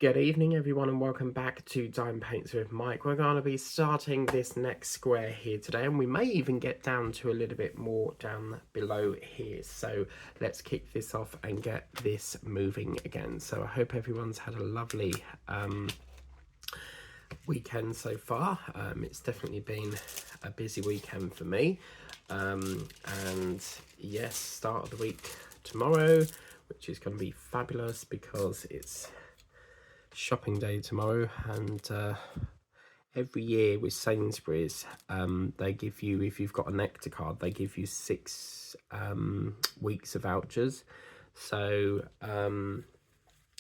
Good evening everyone and welcome back to Diamond Paints with Mike. We're going to be starting this next square here today, and we may even get down to a little bit more down below here. So let's kick this off and get this moving again. So I hope everyone's had a lovely weekend so far. It's definitely been a busy weekend for me. And yes, start of the week tomorrow, which is going to be fabulous because it's shopping day tomorrow. And every year with Sainsbury's, they give you, if you've got a Nectar card, they give you 6 weeks of vouchers. So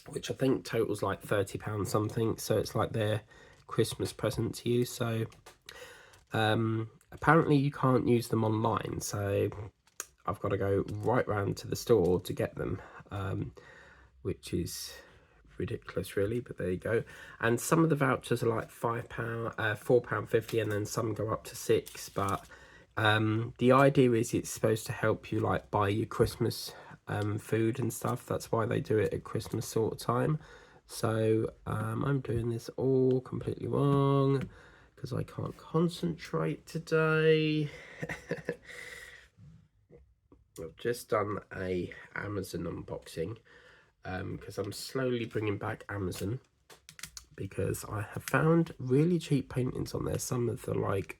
which I think totals like £30 something, so it's like their Christmas present to you. So apparently you can't use them online, so I've got to go right round to the store to get them, which is ridiculous really, but there you go. And some of the vouchers are like £5, £4.50, and then some go up to 6. But the idea is it's supposed to help you like buy your Christmas food and stuff. That's why they do it at Christmas sort of time. So I'm doing this all completely wrong because I can't concentrate today. I've just done a Amazon unboxing because I'm slowly bringing back Amazon, because I have found really cheap paintings on there. Some of them are like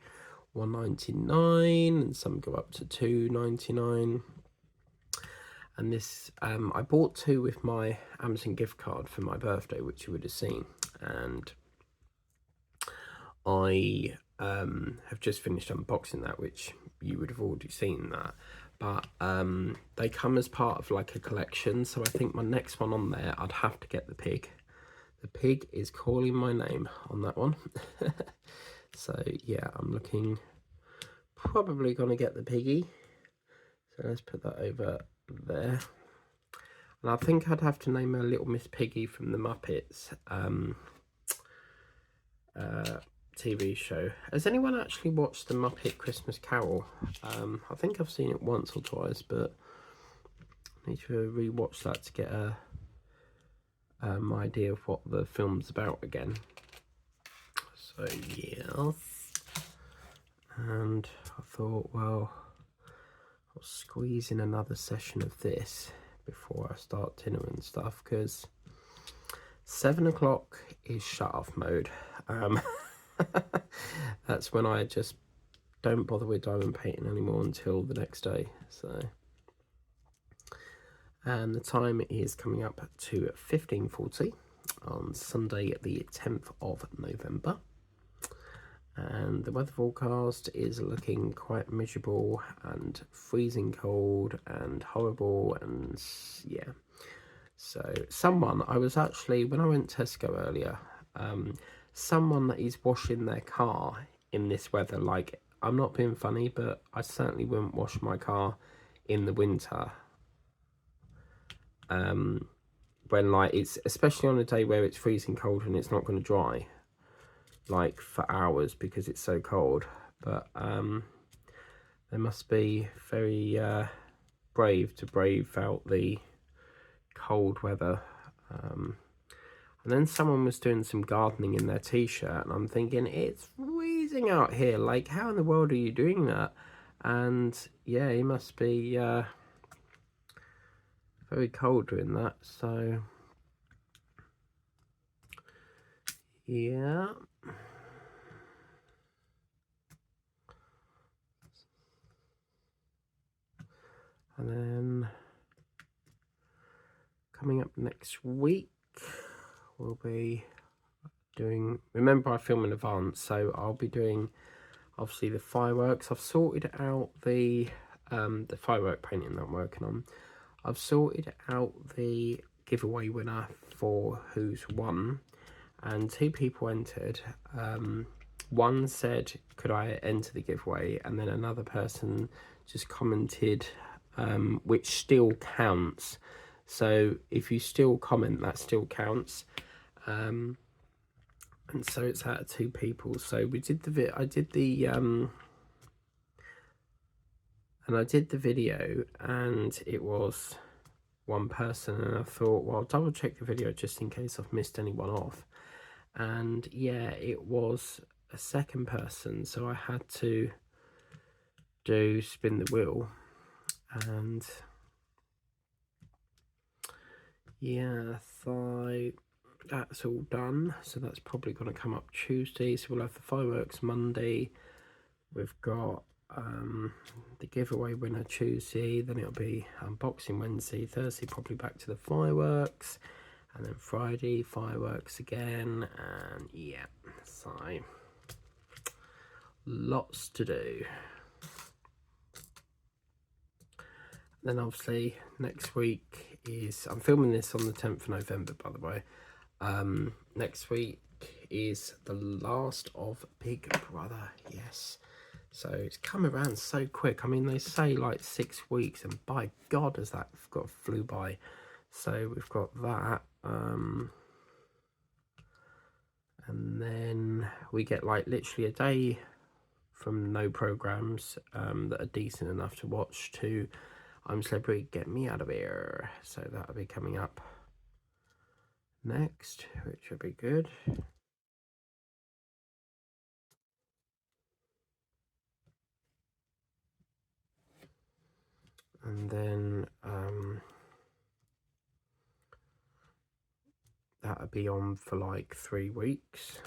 £1.99 and some go up to £2.99. And this I bought 2 with my Amazon gift card for my birthday, which you would have seen. And I have just finished unboxing that, which you would have already seen that. But they come as part of like a collection, so I think my next one on there, I'd have to get the pig. The pig is calling my name on that one. So yeah, I'm looking, probably gonna get the piggy. So let's put that over there. And I think I'd have to name her Little Miss Piggy from the Muppets TV show. Has anyone actually watched the Muppet Christmas Carol? I think I've seen it once or twice, but I need to re-watch that to get a idea of what the film's about again. So yes, and I thought, well, I'll squeeze in another session of this before I start dinner and stuff, because 7 o'clock is shut off mode. That's when I just don't bother with diamond painting anymore until the next day. So, and the time is coming up to 15:40 on Sunday the 10th of November. And the weather forecast is looking quite miserable and freezing cold and horrible, and yeah. So someone, I was actually, when I went to Tesco earlier, someone that is washing their car in this weather, like, I'm not being funny, but I certainly wouldn't wash my car in the winter. When like it's, especially on a day where it's freezing cold and it's not going to dry like for hours because it's so cold. But they must be very brave to brave out the cold weather. And then someone was doing some gardening in their t-shirt, and I'm thinking, it's freezing out here, like how in the world are you doing that? And yeah, he must be very cold doing that. So yeah. And then coming up next week, we'll be doing, remember I film in advance, so I'll be doing obviously the fireworks. I've sorted out the firework painting that I'm working on. I've sorted out the giveaway winner for who's won, and 2 people entered. One said, could I enter the giveaway? And then another person just commented, which still counts. So if you still comment, that still counts. And so it's out of 2 people. So we did the I did the video, and it was one person, and I thought, well, I'll double check the video just in case I've missed anyone off. And yeah, it was a second person, so I had to do spin the wheel, and yeah, so that's all done. So that's probably going to come up Tuesday, so we'll have the fireworks Monday. We've got the giveaway winner Tuesday, then it'll be unboxing Wednesday, Thursday probably back to the fireworks, and then Friday fireworks again, and yeah, so lots to do. Then obviously next week is, I'm filming this on the 10th of November by the way, next week is the last of Big Brother, yes. So it's come around so quick. I mean, they say like 6 weeks, and by God, has that flew by. So we've got that. And then we get like literally a day from no programs that are decent enough to watch to I'm Celebrity, Get Me Out of Here. So that'll be coming up next, which will be good. And then that'll be on for like 3 weeks.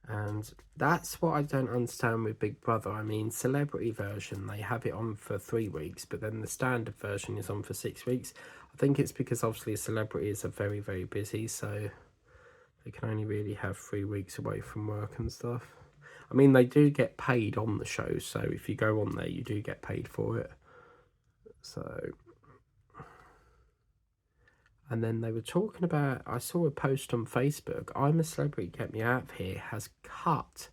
And that's what I don't understand with Big Brother. I mean, celebrity version, they have it on for 3 weeks, but then the standard version is on for 6 weeks. I think it's because obviously celebrities are very, very busy, so they can only really have 3 weeks away from work and stuff. I mean, they do get paid on the show, so if you go on there, you do get paid for it. So, and then they were talking about, I saw a post on Facebook, I'm a Celebrity, Get Me Out of Here has cut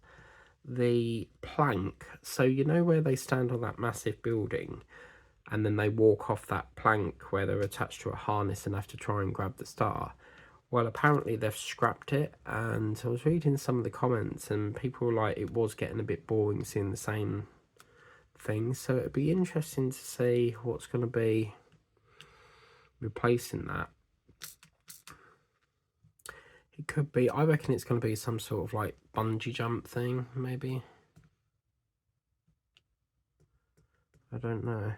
the plank. So you know where they stand on that massive building and then they walk off that plank where they're attached to a harness and have to try and grab the star? Well, apparently they've scrapped it, and I was reading some of the comments and people were like, it was getting a bit boring seeing the same thing. So it'd be interesting to see what's going to be replacing that. It could be, I reckon it's going to be some sort of like bungee jump thing, maybe. I don't know.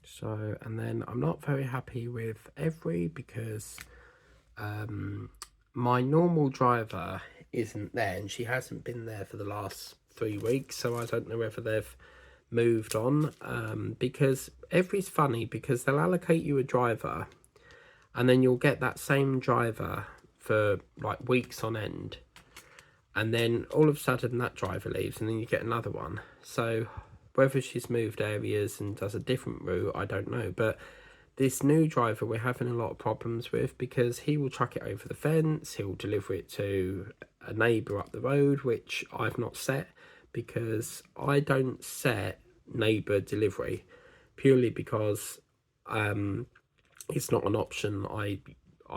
So, and then I'm not very happy with Every because my normal driver isn't there, and she hasn't been there for the last 3 weeks, so I don't know whether they've moved on. Because Every's funny because they'll allocate you a driver and then you'll get that same driver for like weeks on end, and then all of a sudden that driver leaves and then you get another one. So whether she's moved areas and does a different route, I don't know. But this new driver we're having a lot of problems with because he will chuck it over the fence, he'll deliver it to a neighbour up the road, which I've not set because I don't set neighbour delivery purely because it's not an option I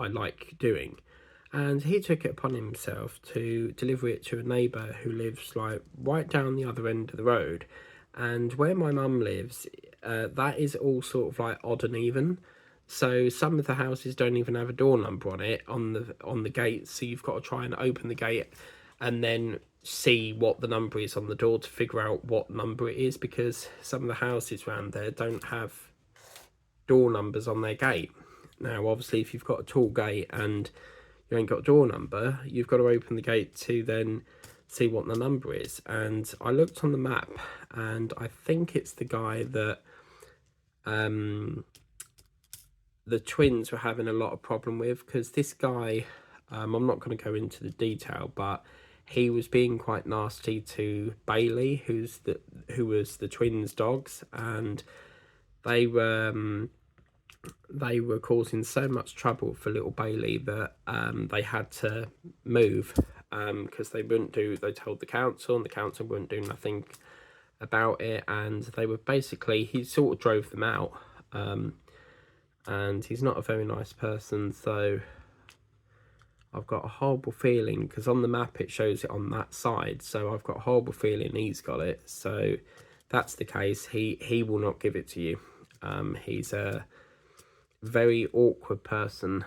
like doing. And he took it upon himself to deliver it to a neighbour who lives like right down the other end of the road. And where my mum lives, that is all sort of like odd and even. So some of the houses don't even have a door number on it on the gate. So you've got to try and open the gate and then see what the number is on the door to figure out what number it is, because some of the houses around there don't have door numbers on their gate. Now, obviously, if you've got a tall gate and you ain't got a door number, you've got to open the gate to then see what the number is. And I looked on the map and I think it's the guy that the twins were having a lot of problem with, because this guy, I'm not going to go into the detail, but he was being quite nasty to Bailey, who was the twins' dogs, and they were causing so much trouble for little Bailey that they had to move because they told the council, and the council wouldn't do nothing about it, and they were basically, he sort of drove them out. and he's not a very nice person, so I've got a horrible feeling, because on the map it shows it on that side, so I've got a horrible feeling he's got it. So if that's the case, he will not give it to you. He's a very awkward person,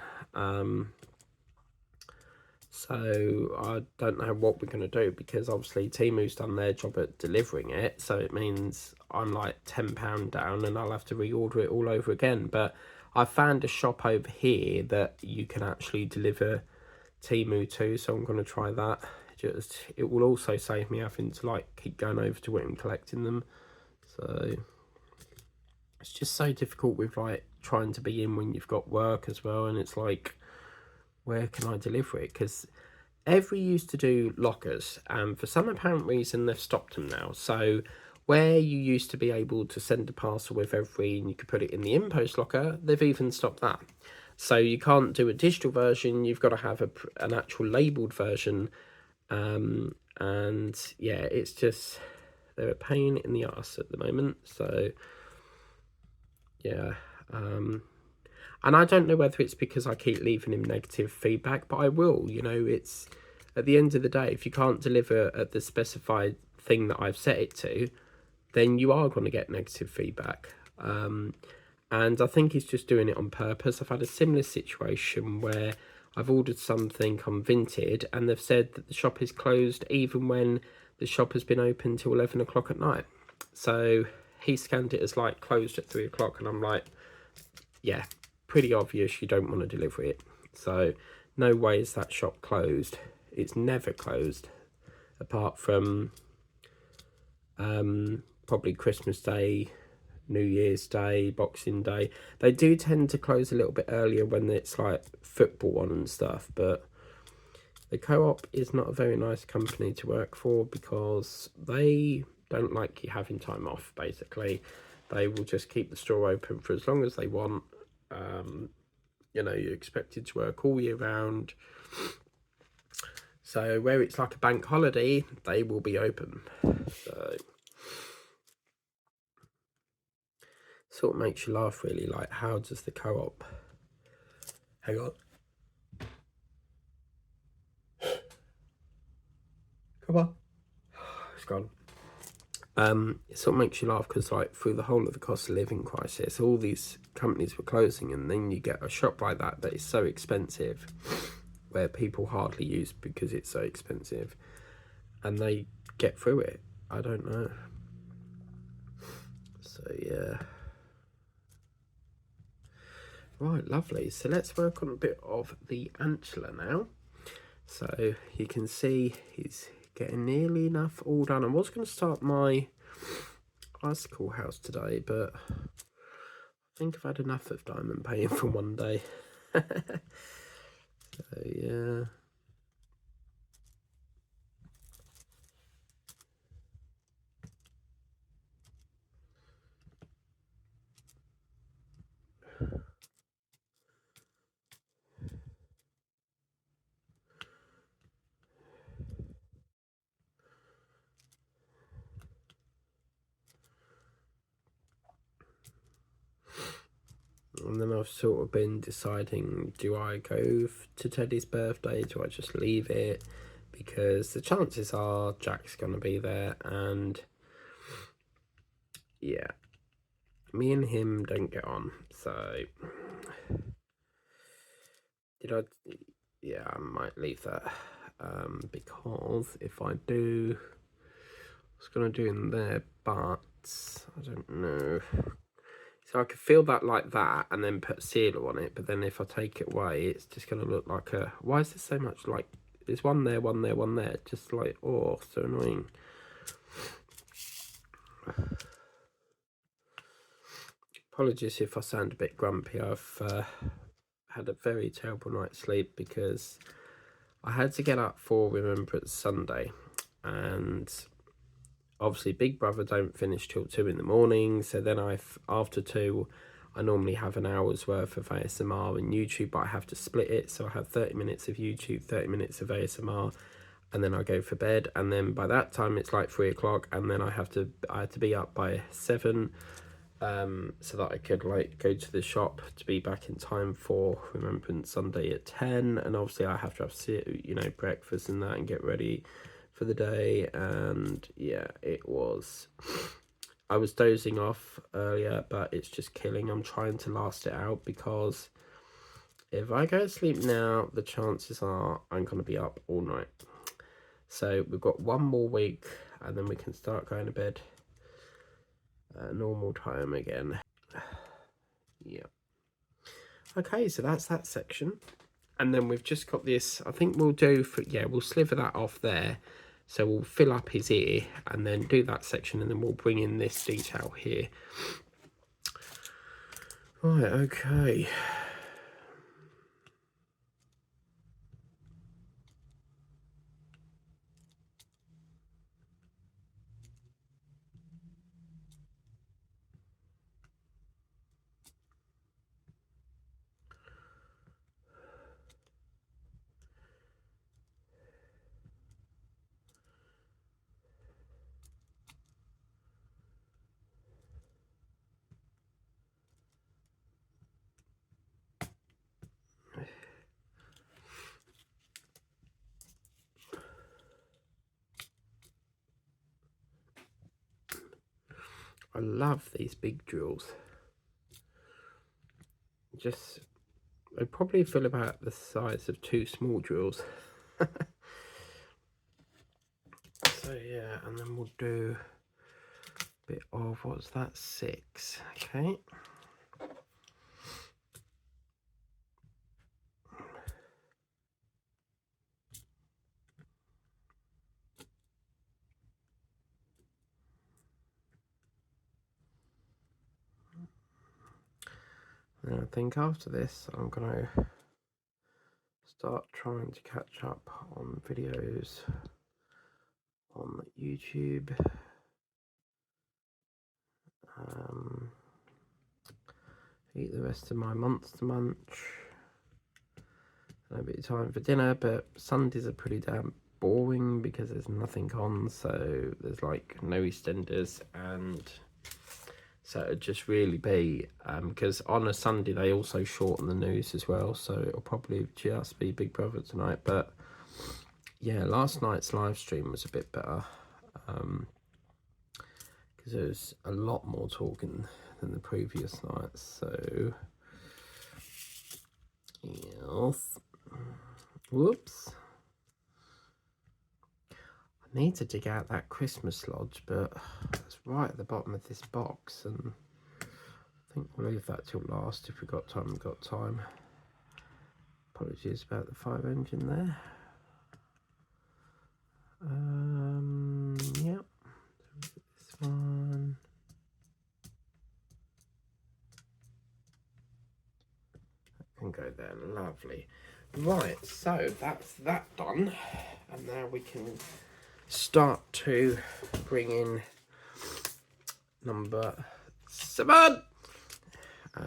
so I don't know what we're going to do, because obviously Temu's done their job at delivering it, so it means I'm like £10 down and I'll have to reorder it all over again. But I found a shop over here that you can actually deliver Temu to, so I'm going to try that. It will also save me having to like keep going over to it and collecting them. So it's just so difficult with like trying to be in when you've got work as well, and it's like, where can I deliver it? Because Every used to do lockers, and for some apparent reason they've stopped them now. So where you used to be able to send a parcel with Every and you could put it in the InPost locker, they've even stopped that. So you can't do a digital version, you've got to have an actual labelled version. And yeah, it's just, they're a pain in the arse at the moment. So yeah, and I don't know whether it's because I keep leaving him negative feedback, but I will, you know, it's, at the end of the day, if you can't deliver at the specified thing that I've set it to, then you are going to get negative feedback. And I think he's just doing it on purpose. I've had a similar situation where I've ordered something on Vinted and they've said that the shop is closed even when the shop has been open till 11 o'clock at night. So he scanned it as like closed at 3 o'clock, and I'm like, yeah, pretty obvious you don't want to deliver it. So no way is that shop closed. It's never closed, apart from probably Christmas Day, New Year's Day, Boxing Day. They do tend to close a little bit earlier when it's like football on and stuff, but the Co-op is not a very nice company to work for, because they don't like you having time off, basically. They will just keep the store open for as long as they want. You know, you're expected to work all year round. So where it's like a bank holiday, they will be open. So sort of makes you laugh, really. Like, how does the Co-op... Hang on. Come on. It's gone. It sort of makes you laugh, because like through the whole of the cost of living crisis, all these companies were closing, and then you get a shop like that that is so expensive, where people hardly use because it's so expensive, and they get through it. I don't know. So yeah. Right, lovely. So let's work on a bit of the antler now. So you can see he's getting nearly enough all done. I was going to start my icicle house today, but I think I've had enough of diamond painting for one day. So yeah. And then I've sort of been deciding, do I go to Teddy's birthday? Do I just leave it? Because the chances are Jack's going to be there, and yeah, me and him don't get on. So yeah, I might leave that, because if I do, I was going to do in there, but I don't know. So I could feel that like that and then put sealer on it, but then if I take it away, it's just going to look like a... Why is there so much, like, there's one there, one there, one there, just like, oh, so annoying. Apologies if I sound a bit grumpy. I've had a very terrible night's sleep, because I had to get up for Remembrance Sunday, and obviously Big Brother don't finish till 2 in the morning, so then after 2 I normally have an hour's worth of ASMR and YouTube, but I have to split it, so I have 30 minutes of YouTube, 30 minutes of ASMR, and then I go for bed, and then by that time it's like 3 o'clock, and then I had to be up by 7, so that I could like go to the shop to be back in time for Remembrance Sunday at 10. And obviously I have to have breakfast and that and get ready for the day. And yeah, I was dozing off earlier, but it's just killing. I'm trying to last it out, because if I go to sleep now, the chances are I'm going to be up all night. So we've got one more week and then we can start going to bed at normal time again. Yeah. Okay, so that's that section. And then we've just got this, I think we'll we'll sliver that off there. So we'll fill up his ear and then do that section, and then we'll bring in this detail here. Right, okay. I love these big drills. They probably feel about the size of 2 small drills. So yeah, and then we'll do a bit of, what's that, 6, okay. And I think after this, I'm going to start trying to catch up on videos on YouTube. Eat the rest of my monster munch. And a bit of time for dinner, but Sundays are pretty damn boring because there's nothing on, so there's like no EastEnders, and so it'd just really be because on a Sunday they also shorten the news as well, so it'll probably just be Big Brother tonight. But yeah, last night's live stream was a bit better because there was a lot more talking than the previous nights. So yes. Whoops. I need to dig out that Christmas lodge, but it's right at the bottom of this box, and I think we'll leave that till last. If we've got time, we've got time. Apologies about the fire engine there. Yep. This one. That can go there. Lovely. Right, so that's that done, and now we can start to bring in number 7,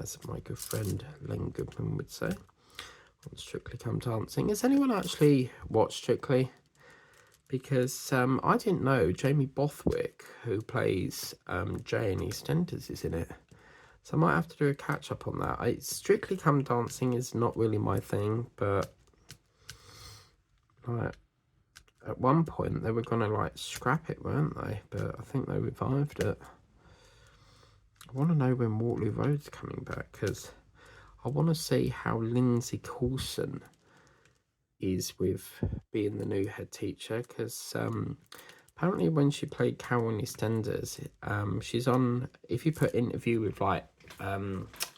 as my good friend Len Goodman would say, on Strictly Come Dancing. Has anyone actually watched Strictly? Because I didn't know Jamie Bothwick, who plays Jay in EastEnders, is in it. So I might have to do a catch up on that. Strictly Come Dancing is not really my thing, but like at one point they were gonna like scrap it, weren't they? But I think they revived it. I want to know when Waterloo Road's coming back, because I want to see how Lindsay Coulson is with being the new head teacher, because apparently when she played Carol in EastEnders, she's on, if you put interview with like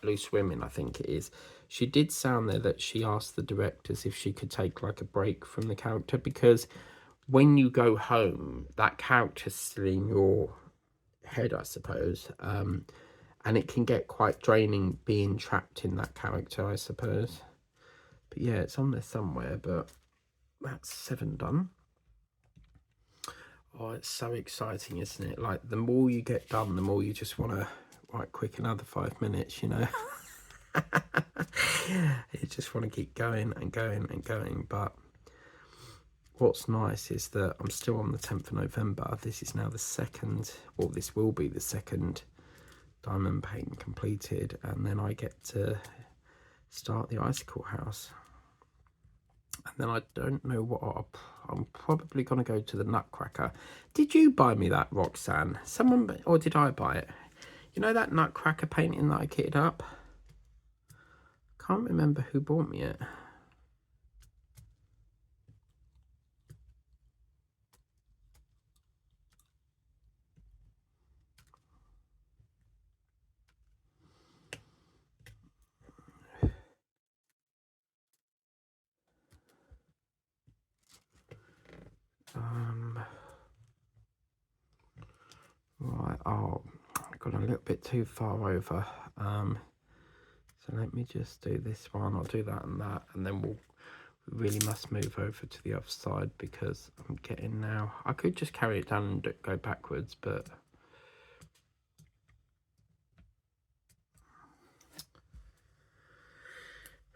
Loose Women, I think it is, she did sound there that she asked the directors if she could take like a break from the character, because when you go home, that character's still in your head, I suppose, and it can get quite draining being trapped in that character, I suppose. But yeah, it's on there somewhere, but that's 7 done. Oh, it's so exciting, isn't it? Like, the more you get done, the more you just want to, right, quick, another 5 minutes, you know? You just want to keep going and going and going. But what's nice is that I'm still on the 10th of November. This is now the second, well, this will be the second diamond paint completed, and then I get to start the icicle house. And then I don't know what I'm probably going to go to the Nutcracker. Did you buy me that, Roxanne? Someone, or did I buy it? You know that Nutcracker painting that I kitted up? Can't remember who bought me it. Right, oh, I got a little bit too far over. So let me just do this one. I'll do that and that, and then we really must move over to the other side because I'm getting now. I could just carry it down and go backwards, but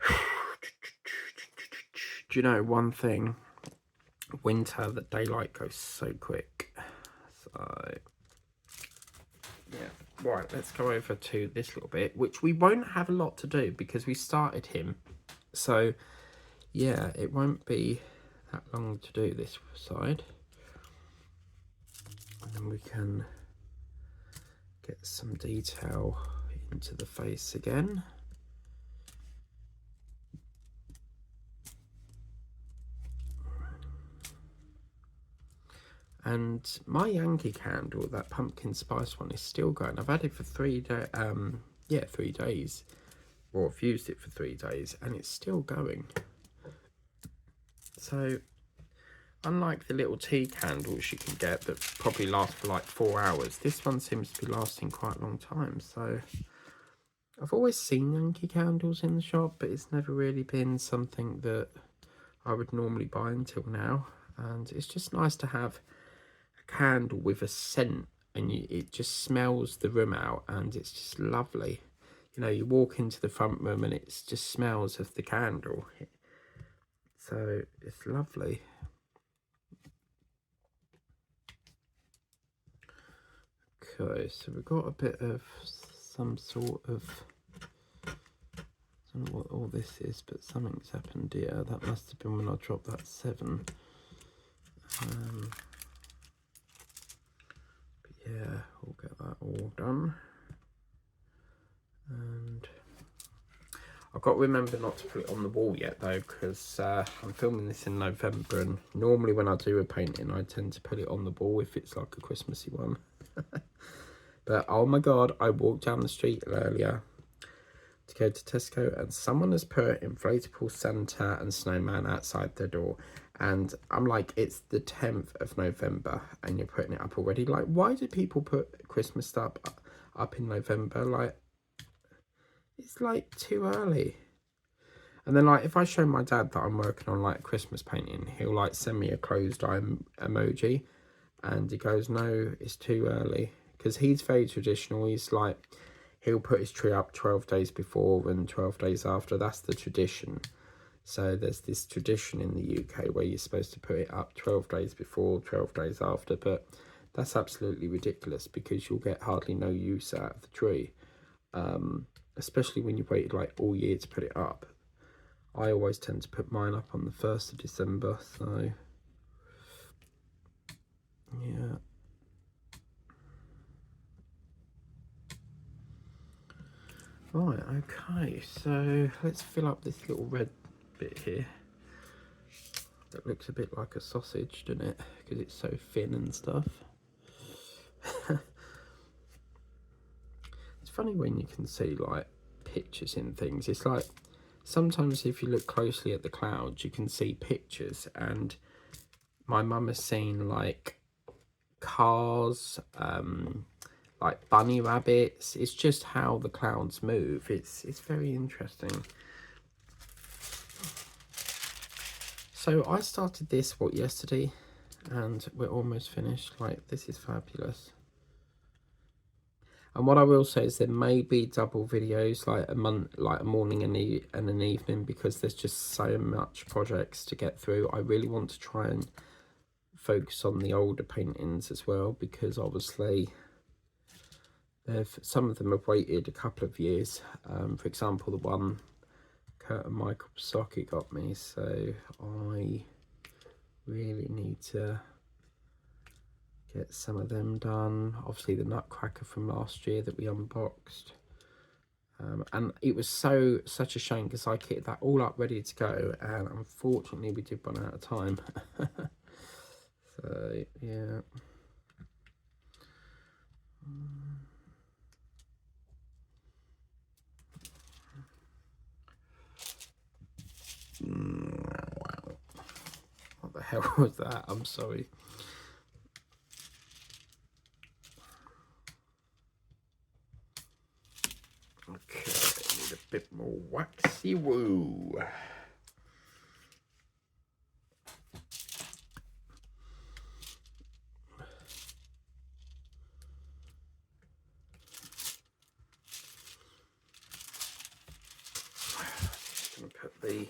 do you know one thing? Winter, the daylight goes so quick. So yeah, right, let's go over to this little bit, which we won't have a lot to do because we started him. So yeah, it won't be that long to do this side. And then we can get some detail into the face again. And my Yankee candle, that pumpkin spice one, is still going. I've had it for 3 days. 3 days. Or I've used it for 3 days, and it's still going. So, unlike the little tea candles you can get that probably last for like 4 hours, this one seems to be lasting quite a long time. So, I've always seen Yankee candles in the shop, but it's never really been something that I would normally buy until now. And it's just nice to have candle with a scent, and it just smells the room out, and it's just lovely. You know, you walk into the front room and it just smells of the candle, so it's lovely. Okay, so we've got a bit of some sort of, I don't know what all this is, but something's happened here. That must have been when I dropped that 7. Yeah, we'll get that all done. And I've got to remember not to put it on the wall yet though, because I'm filming this in November, and normally when I do a painting I tend to put it on the wall if it's like a Christmassy one. But oh my god, I walked down the street earlier to go to Tesco and someone has put inflatable Santa and snowman outside their door, and I'm like, it's the 10th of November and you're putting it up already. Like, why do people put Christmas stuff up in November? Like, it's like too early. And then like if I show my dad that I'm working on like Christmas painting, he'll like send me a closed eye emoji, and he goes, no, it's too early, because he's very traditional. He's like, he'll put his tree up 12 days before and 12 days after. That's the tradition. So there's this tradition in the UK where you're supposed to put it up 12 days before, 12 days after, but that's absolutely ridiculous because you'll get hardly no use out of the tree, especially when you've waited like all year to put it up. I always tend to put mine up on the 1st of December, so yeah. Right, okay, so let's fill up this little red bit here. That looks a bit like a sausage, doesn't it? Because it's so thin and stuff. It's funny when you can see like pictures in things. It's like sometimes if you look closely at the clouds, you can see pictures, and my mum has seen like cars, like bunny rabbits. It's just how the clouds move. It's very interesting. So I started this yesterday, and we're almost finished. Like, this is fabulous. And what I will say is there may be double videos, like a morning and an evening, because there's just so much projects to get through. I really want to try and focus on the older paintings as well, because obviously Some of them have waited a couple of years. For example, the one Kurt and Michael Psaki got me, so I really need to get some of them done. Obviously the Nutcracker from last year that we unboxed, and it was such a shame because I kitted that all up ready to go, and unfortunately we did run out of time. So yeah. Wow. What the hell was that? I'm sorry. Okay, need a bit more waxy woo. Just gonna put the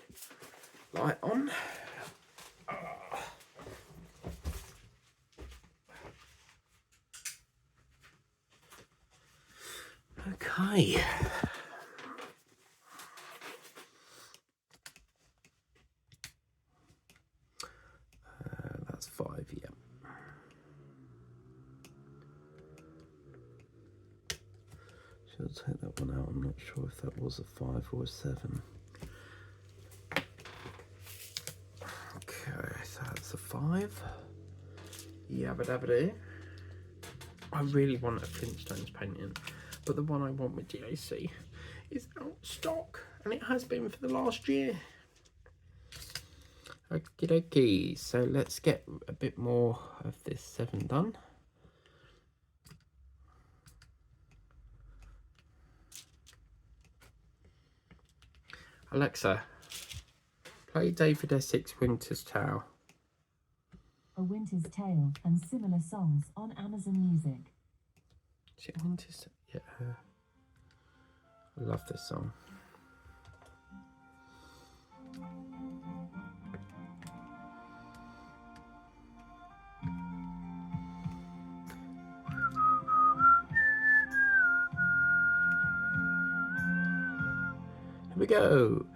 light on. Okay. That's 5, yeah. Should I take that one out? I'm not sure if that was a 5 or a 7. Okay, so that's a 5. Yabba dabba doo. I really want a Flintstones painting, but the one I want with DAC is out of stock, and it has been for the last year. Okie dokie, so let's get a bit more of this 7 done. Alexa, play David Essex Winter's Tale. A Winter's Tale and similar songs on Amazon Music. Is it Winter's? Yeah. I love this song. Here we go.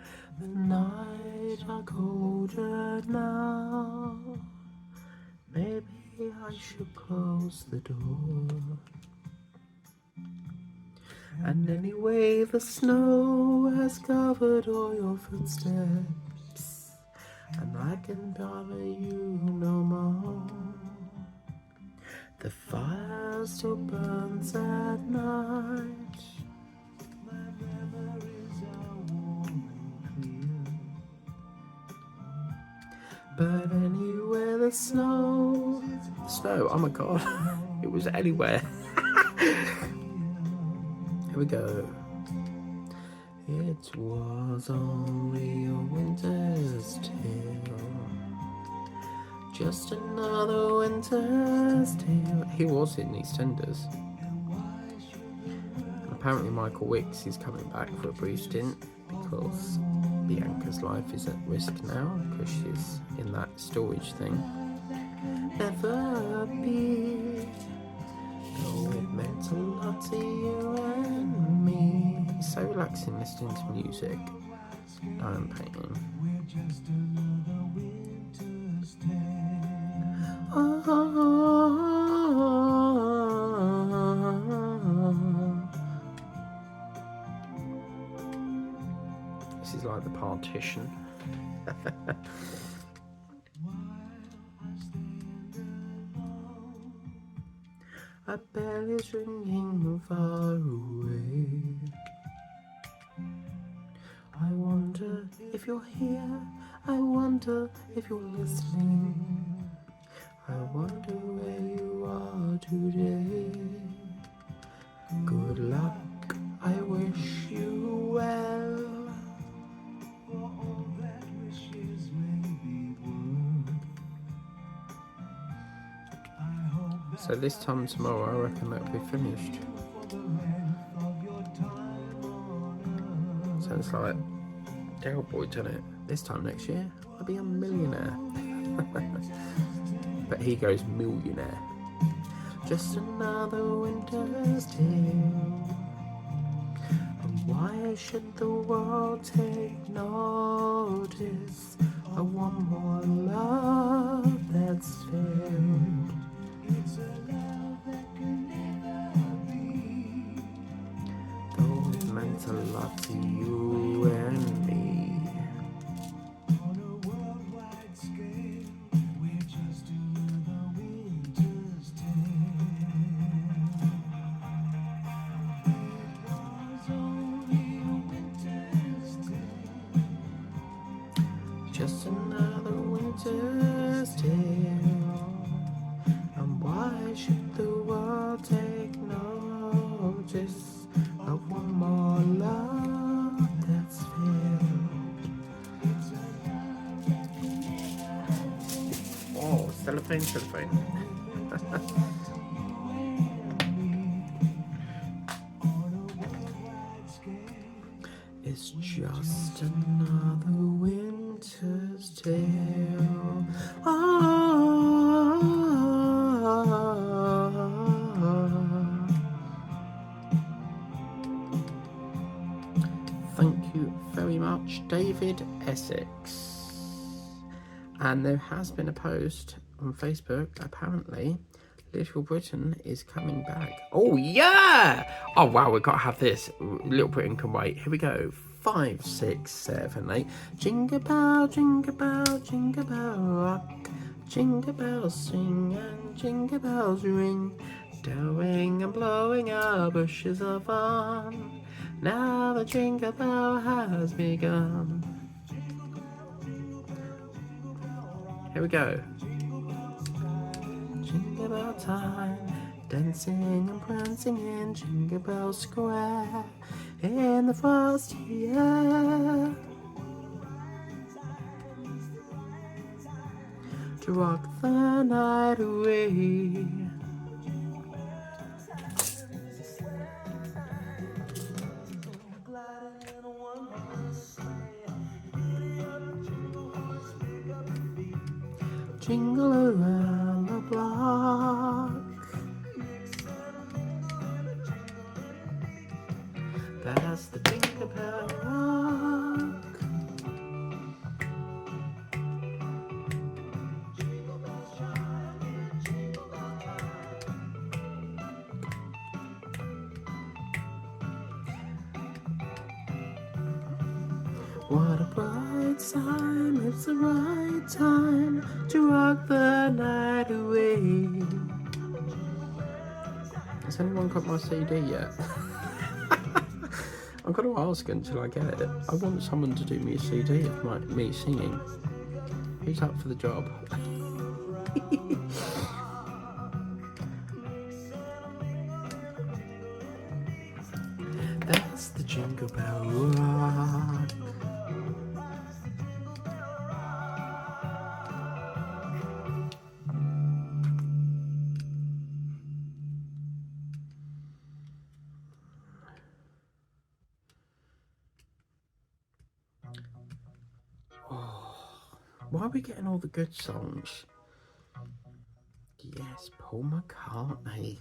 The nights are colder now. Maybe I should close the door. And anyway, the snow has covered all your footsteps, and I can bother you no more. The fire still burns at night. My memories are warm and clear. But anywhere the snow, oh my god, it was anywhere. Here we go. It was only a winter's tale, just another winter's tale. He was in EastEnders. Apparently Michael Wicks is coming back for a brief stint because Bianca's life is at risk now because she's in that storage thing. Never be. Oh, it meant a lot to you and me. It's so relaxing listening to music. Diamond painting. This is like the partition. A bell is ringing far away. I wonder if you're here. I wonder if you're listening. I wonder where you are today. Good luck, I wish you well. For all that wishes may be word. So this time tomorrow, I reckon that'll be finished. Sounds like Del Boy, doesn't it? This time next year, I'll be a millionaire. But he goes millionaire. Just another winter's tale. And why should the world take notice of one more love that's failed? It's a love that can never be, though it meant a lot to you and me. On a worldwide scale, we're just another winter's tale. It was only a winter's tale, just another winter's tale. And why should the world take notice of one more love that's failed? Oh, cellophane, cellophane. It's just another winter's tale. Thank you very much, David Essex. And there has been a post on Facebook. Apparently, Little Britain is coming back. Oh, yeah! Oh, wow, we've got to have this. Little Britain can wait. Here we go. 5, 6, 7, 8. Jingle bell, jingle bell, jingle bell rock. Jingle bells sing and jingle bells ring. Doing and blowing our bushes of fun. Now the jingle bell has begun. Here we go. Jingle bell time, dancing and prancing in Jingle Bell Square, in the frosty air, to rock the night away. Jingle around the block. That's the Jingle Bell Rock. What a bright time, it's the right time to rock the night away. Has anyone got my CD yet? I've got to ask until I get it. I want someone to do me a CD of me singing. Who's up for the job? That's the Jingle Bell Rock. Why are we getting all the good songs? Yes, Paul McCartney.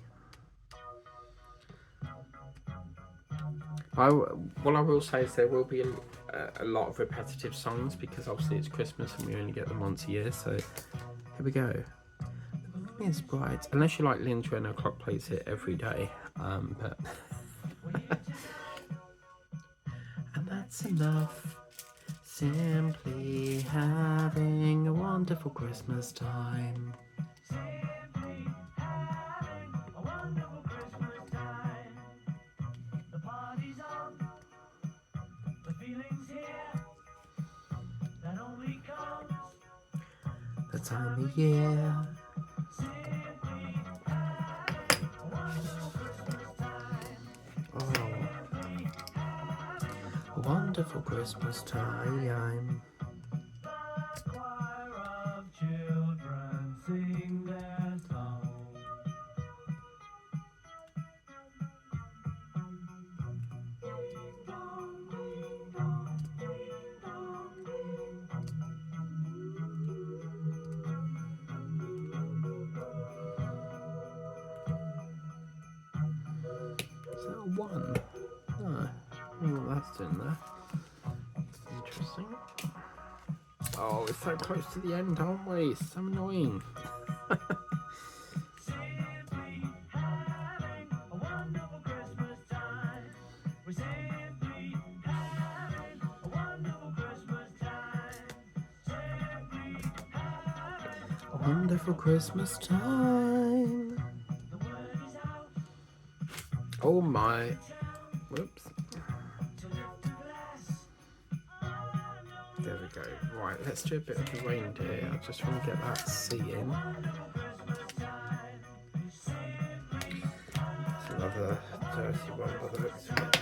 What I will say is there will be a lot of repetitive songs because obviously it's Christmas and we only get them once a year. So here we go. The moon is bright, unless you like Lynch when o'clock plays it every day. But and that's enough. Simply having a wonderful Christmas time. Simply having a wonderful Christmas time. The party's on, the feeling's here. That only comes the time of year. Simply having a wonderful Christmas time. Oh. A wonderful Christmas time. The choir of children sing their song. Ding dong, ding dong, ding dong, ding. 1. Oh, what that's doing there. Interesting. Oh, we're so close to the end, aren't we? It's so annoying. Wonderful Christmas time. Oh my. Whoops. There we go. Right, let's do a bit of the reindeer. I just want to get that C in. It's another dirty one by the looks of it.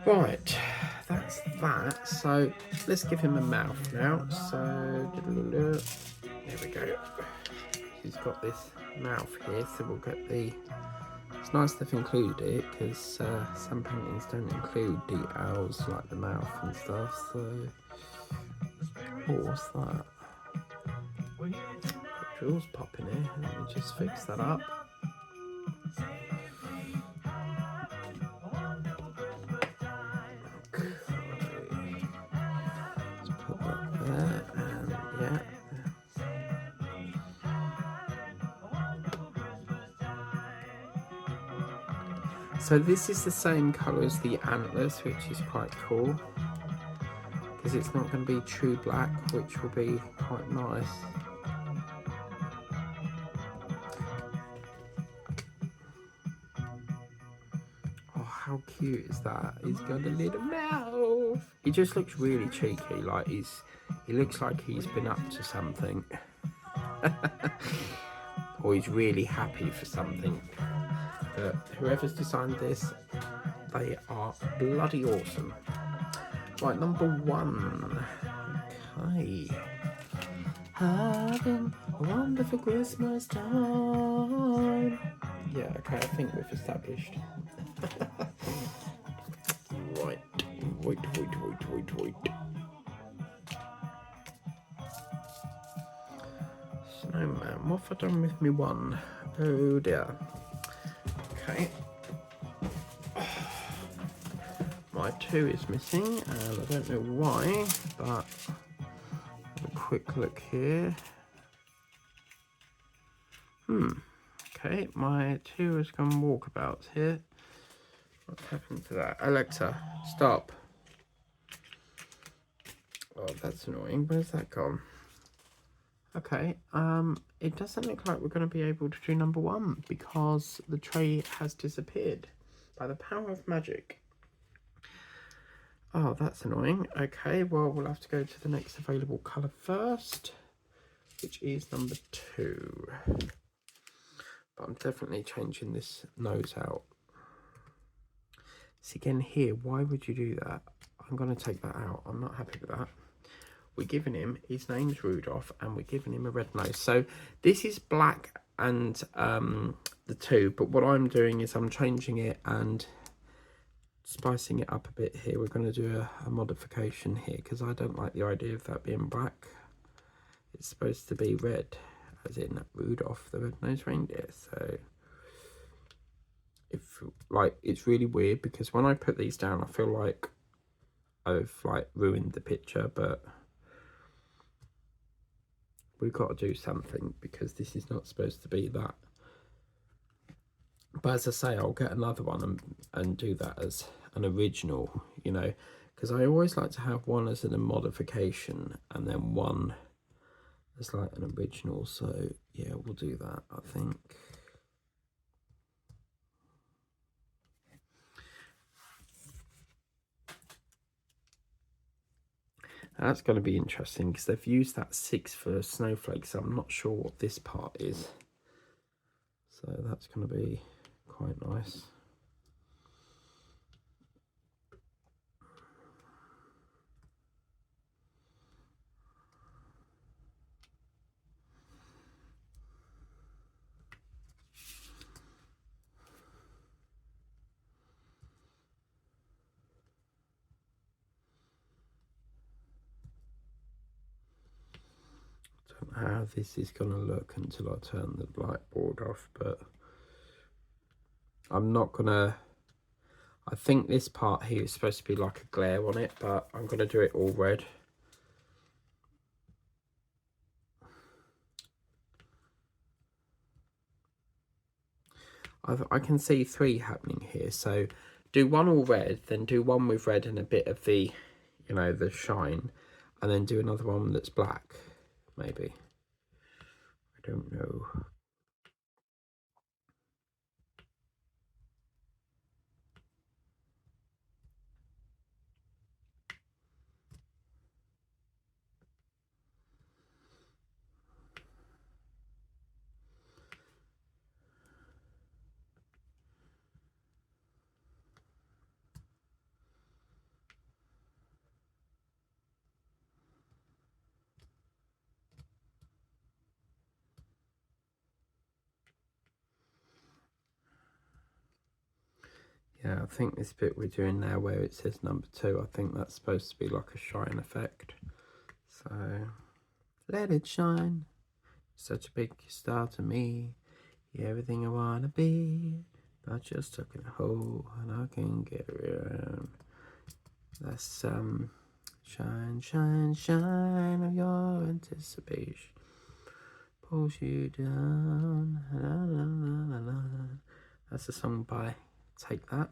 Right, that's that. So let's give him a mouth now. So there we go. He's got this mouth here, so we'll get the. It's nice they've included it because some paintings don't include details like the mouth and stuff. So, oh, what's that? Jewels popping here. Let me just fix that up. So this is the same colour as the antlers, which is quite cool, because it's not going to be true black, which will be quite nice. Oh, how cute is that? He's got a little mouth. He just looks really cheeky, like he looks like he's been up to something. Or he's really happy for something. But whoever's designed this, they are bloody awesome. Right, number 1. Okay. Having a wonderful Christmas time. Yeah, okay, I think we've established. Right. Wait. Snowman, what have I done with me 1? Oh dear. Okay. My 2 is missing, and I don't know why, but have a quick look here. Okay, my 2 has gone walkabouts here. What's happened to that? Alexa, stop. Oh, that's annoying. Where's that gone? Okay, it doesn't look like we're going to be able to do number 1 because the tray has disappeared by the power of magic. Oh, that's annoying. Okay, well, we'll have to go to the next available colour first, which is number 2. But I'm definitely changing this nose out. So again here, why would you do that? I'm going to take that out. I'm not happy with that. We're giving him, his name's Ruldolph, and we're giving him a red nose. So this is black and the 2, but what I'm doing is I'm changing it and spicing it up a bit here. We're going to do a modification here because I don't like the idea of that being black. It's supposed to be red, as in Ruldolph the red-nosed reindeer. So it's really weird because when I put these down, I feel like I've ruined the picture, but we've got to do something because this is not supposed to be that. But as I say, I'll get another one and do that as an original, you know, because I always like to have one as a modification and then one as like an original. So yeah, we'll do that, I think. That's going to be interesting because they've used that 6 for snowflakes. So I'm not sure what this part is. So that's going to be quite nice. how this is going to look until I turn the light board off, but I'm not going to... I think this part here is supposed to be like a glare on it, but I'm going to do it all red. I can see 3 happening here, so do one all red, then do one with red and a bit of the, you know, the shine, and then do another one that's black, maybe. I don't know. Yeah, I think this bit we're doing now where it says number 2, I think that's supposed to be like a shine effect. So, let it shine. Such a big star to me. You're everything I wanna be. But you're stuck in a hole and I can get around. That's shine, shine, shine of your anticipation. Pulls you down. La, la, la, la, la. That's a song by Take That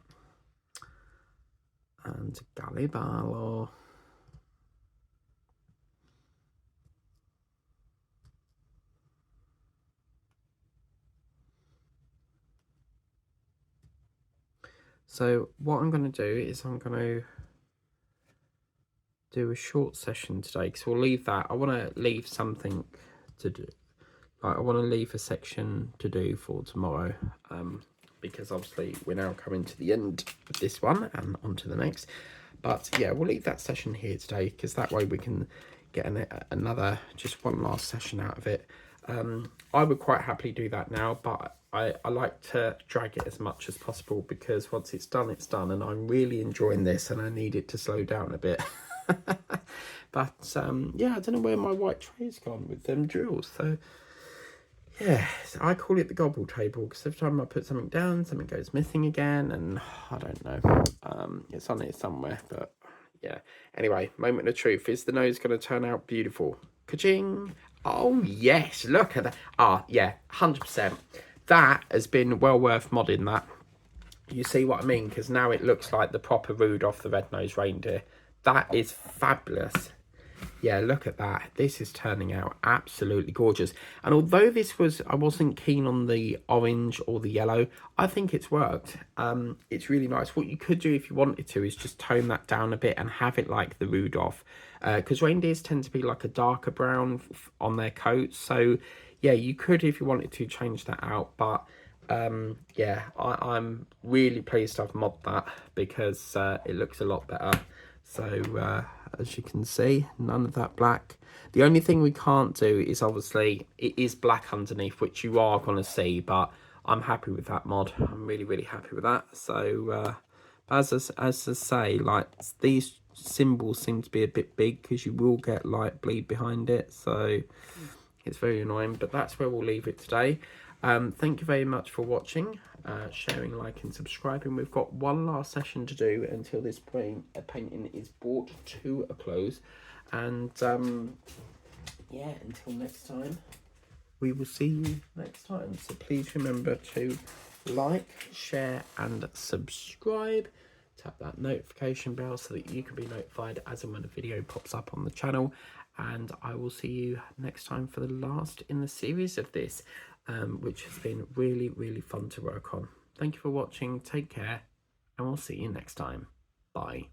and Galliballo. So what I'm going to do is I'm going to do a short session today, because we'll leave that. I want to leave something to do. Like, I want to leave a section to do for tomorrow, because obviously we're now coming to the end of this one and on to the next. But yeah, we'll leave that session here today, because that way we can get another, just one last session out of it. I would quite happily do that now, but I like to drag it as much as possible, because once it's done, and I'm really enjoying this and I need it to slow down a bit. But yeah, I don't know where my white tray's gone with them drills. So yeah, I call it the gobble table, because every time I put something down, something goes missing again, and I don't know. It's on here somewhere, but yeah. Anyway, moment of truth. Is the nose going to turn out beautiful? Ka-ching! Oh yes, look at that. Ah, yeah, 100%. That has been well worth modding that. You see what I mean? Because now it looks like the proper Ruldolph the Red-Nosed Reindeer. That is fabulous. Yeah, look at that. This is turning out absolutely gorgeous. And although this was, I wasn't keen on the orange or the yellow, I think it's worked. It's really nice. What you could do if you wanted to is just tone that down a bit and have it like the Ruldolph. Because reindeers tend to be like a darker brown on their coats. So yeah, you could, if you wanted to, change that out. But yeah, I'm really pleased I've modded that, because it looks a lot better. So as you can see, none of that black. The only thing we can't do is, obviously, it is black underneath, which you are going to see, but I'm happy with that mod. I'm really, really happy with that. So as I say, like, these symbols seem to be a bit big, because you will get light bleed behind it. So it's very annoying, but that's where we'll leave it today. Thank you very much for watching, sharing, liking, subscribing. We've got one last session to do until this painting is brought to a close. And yeah, until next time, we will see you next time. So please remember to like, share and subscribe. Tap that notification bell so that you can be notified as and when a video pops up on the channel. And I will see you next time for the last in the series of this, which has been really, really fun to work on. Thank you for watching. Take care, and we'll see you next time. Bye.